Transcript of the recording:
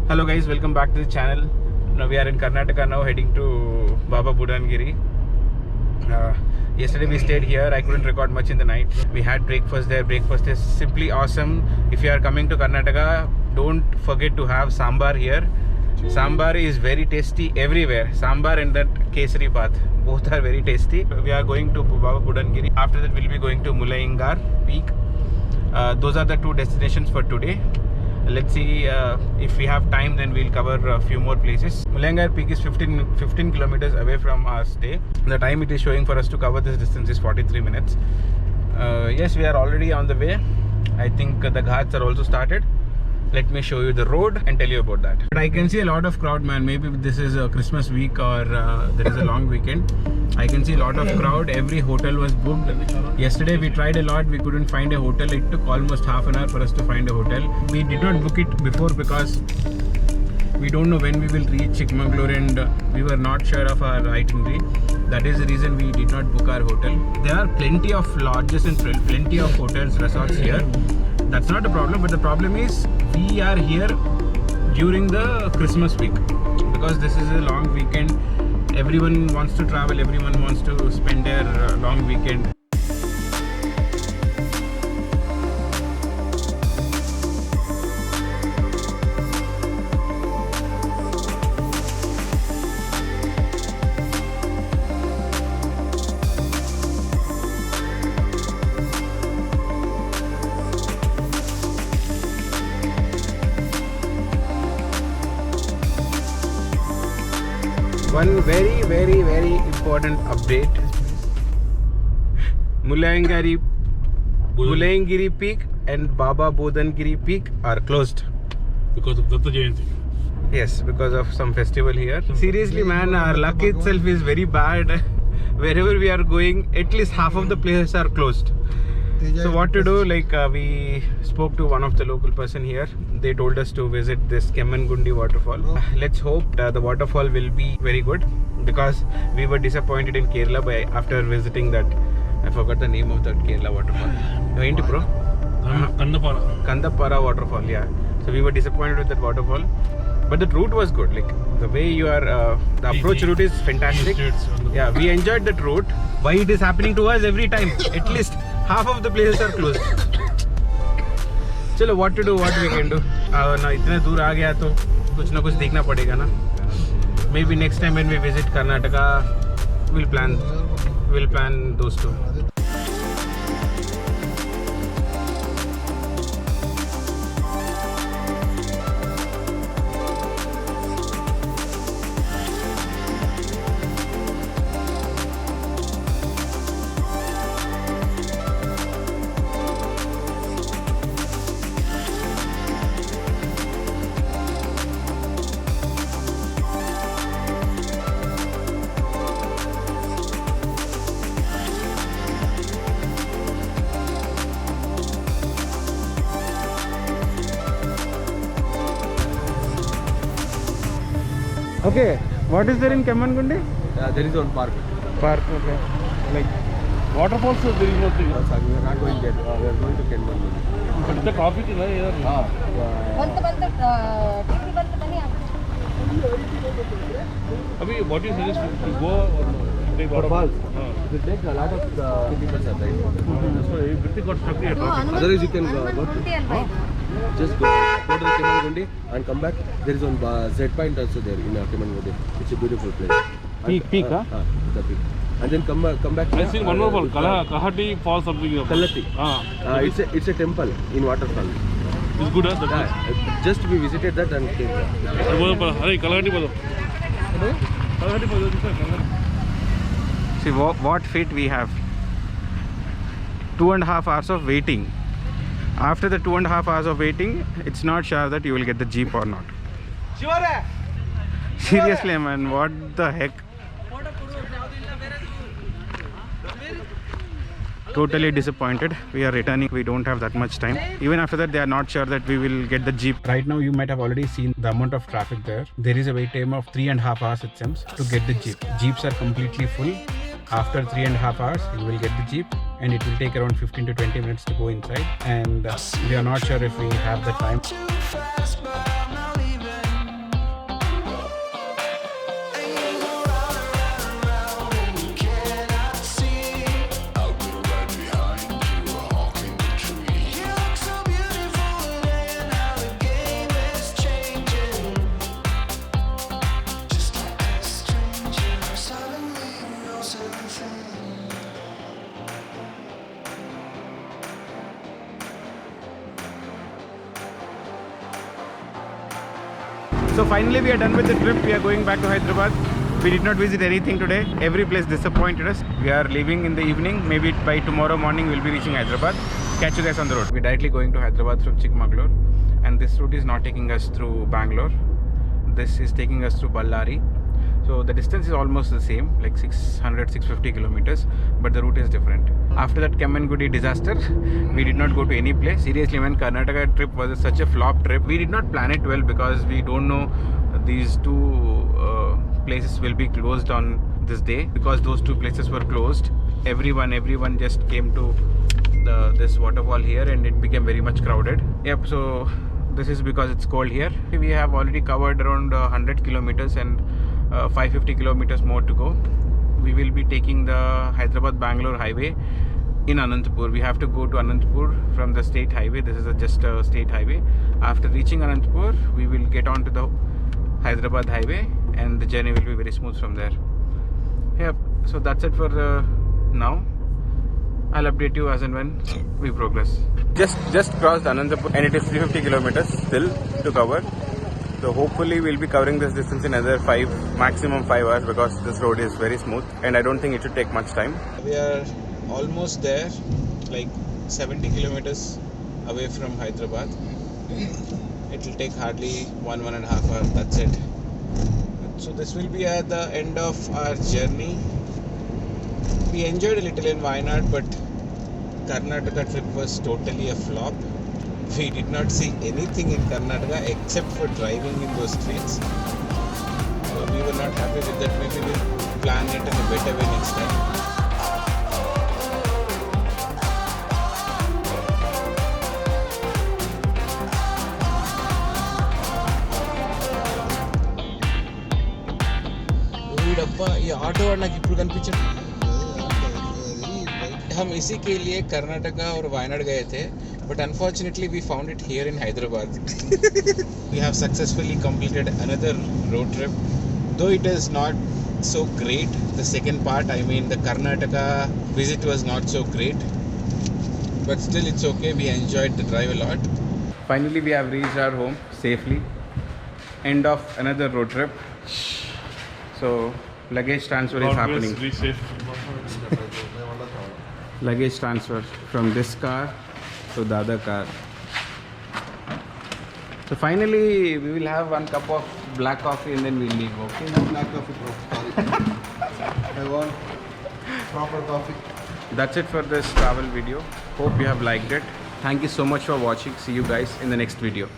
Hello guys, welcome back to the channel. Now we are in Karnataka now, heading to Baba Budangiri. Yesterday we stayed here. I couldn't record much in the night. We had breakfast there. Breakfast is simply awesome. If you are coming to Karnataka, don't forget to have sambar here. Sambar is very tasty everywhere. Sambar and that Kesari Bath, both are very tasty. We are going to Baba Budangiri. After that we'll be going to Mullayangar Peak. Those are the two destinations for today. Let's see if we have time, then we'll cover a few more places. Mullayangar Peak is 15 kilometers away from our stay. The time it is showing for us to cover this distance is 43 minutes. Yes, we are already on the way. I think the ghats are also started. Let me show you the road and tell you about that. But I can see a lot of crowd, man. Maybe this is a Christmas week or there is a long weekend. I can see a lot of crowd. Every hotel was booked. Yesterday we tried a lot. We couldn't find a hotel. It took almost half an hour for us to find a hotel. We did not book it before because we don't know when we will reach Chikmagalur and we were not sure of our itinerary. That is the reason we did not book our hotel. There are plenty of lodges and plenty of hotels, resorts here. That's not a problem, but the problem is we are here during the Christmas week because this is a long weekend. Everyone wants to travel, everyone wants to spend their long weekend. One very important update. Mullayanagiri Peak and Baba Budangiri Peak are closed. Because of Datta Jayanti. Yes, because of some festival here. Seriously man, our luck itself is very bad. Wherever we are going, at least half of the places are closed. So what to do? Like we spoke to one of the local person here. They told us to visit this Kemmangundi waterfall. Let's hope the waterfall will be very good because we were disappointed in Kerala after visiting that. I forgot the name of that Kerala waterfall. Ain't bro? Kandappara waterfall. Yeah. So we were disappointed with that waterfall, but the route was good. Like the way you are, the approach route is fantastic. Yeah, we enjoyed that route. Why it is happening to us every time? At least half of the places are closed. चलो what to do, what we can do. ना इतने दूर आ गया तो कुछ ना कुछ देखना पड़ेगा ना. Maybe next time when we visit Karnataka, we'll plan those two. Okay, what is there in Kemmangundi? There is one park. Park, okay. Like Waterfalls, there is nothing. We are not going there. We are going to Kemmangundi. But the traffic is here. Abhi, what do you suggest to go or take Waterfalls? waterfalls? You take a lot of people are there. That's why everything got stuck here. Otherwise you can go to, just go to the Kemmangundi and come back. There is one Z point also there in Kemmangundi. It's a beautiful place. Peak, huh? The peak. And then come back. I seen one more fall, Kahati Falls something. Kalati. It's a temple in waterfall. It's good, huh? Just we visited that and came there. Hey, Kalahati Pado. Kalahati Pado. see what fit we have. 2.5 hours of waiting. After the 2.5 hours of waiting, it's not sure that you will get the jeep or not. Seriously man, what the heck. Totally disappointed. We are returning. We don't have that much time. Even after that, they are not sure that we will get the jeep. Right now, you might have already seen the amount of traffic there. There is a wait time of 3.5 hours, it seems, to get the jeep. Jeeps are completely full. After 3.5 hours, you will get the jeep, and it will take around 15 to 20 minutes to go inside. And we are not sure if we have the time. So finally we are done with the trip. We are going back to Hyderabad. We did not visit anything today. Every place disappointed us. We are leaving in the evening. Maybe by tomorrow morning we'll be reaching Hyderabad. Catch you guys on the road. We're directly going to Hyderabad from Chikmagalur, and this route is not taking us through Bangalore. This is taking us through Ballari. So the distance is almost the same, like 650 kilometers, but the route is different. After that Kemmangudi disaster, we did not go to any place. Seriously, man, Karnataka trip was such a flop trip. We did not plan it well because we don't know these two places will be closed on this day. Because those two places were closed, everyone just came to this waterfall here, and it became very much crowded. Yep, so this is because it's cold here. We have already covered around 100 kilometers and 550 kilometers more to go. We will be taking the Hyderabad-Bangalore highway in Anantapur. We have to go to Anantapur from the state highway. This is just a state highway. After reaching Anantapur, we will get onto the Hyderabad highway, and the journey will be very smooth from there. Yep, so that's it for now. I'll update you as and when we progress. Just crossed Anantapur, and it is 350 kilometers still to cover. So hopefully we'll be covering this distance in another maximum 5 hours, because this road is very smooth and I don't think it should take much time. We are almost there, like 70 kilometers away from Hyderabad. It will take hardly 1.5 hours, that's it. So this will be at the end of our journey. We enjoyed a little in Wayanad, but Karnataka trip was totally a flop. We did not see anything in Karnataka except for driving in those streets. So we were not happy with that. Maybe we'll plan it in a better way next time. ये auto वाला किప్పుడు కనిపించడు हम इसी के लिए कर्नाटका और वायनाड गए थे, but unfortunately we found it here in Hyderabad. We have successfully completed another road trip, though it is not so great. The second part, I mean the Karnataka visit was not so great, but still it's okay. We enjoyed the drive a lot. Finally we have reached our home safely. End of another road trip. So luggage transfer is happening. Be safe. Luggage transfer from this car to the other car. So finally we will have one cup of black coffee and then we'll leave. Okay? No black coffee, bro. Sorry. I want proper coffee. That's it for this travel video. Hope you have liked it. Thank you so much for watching. See you guys in the next video.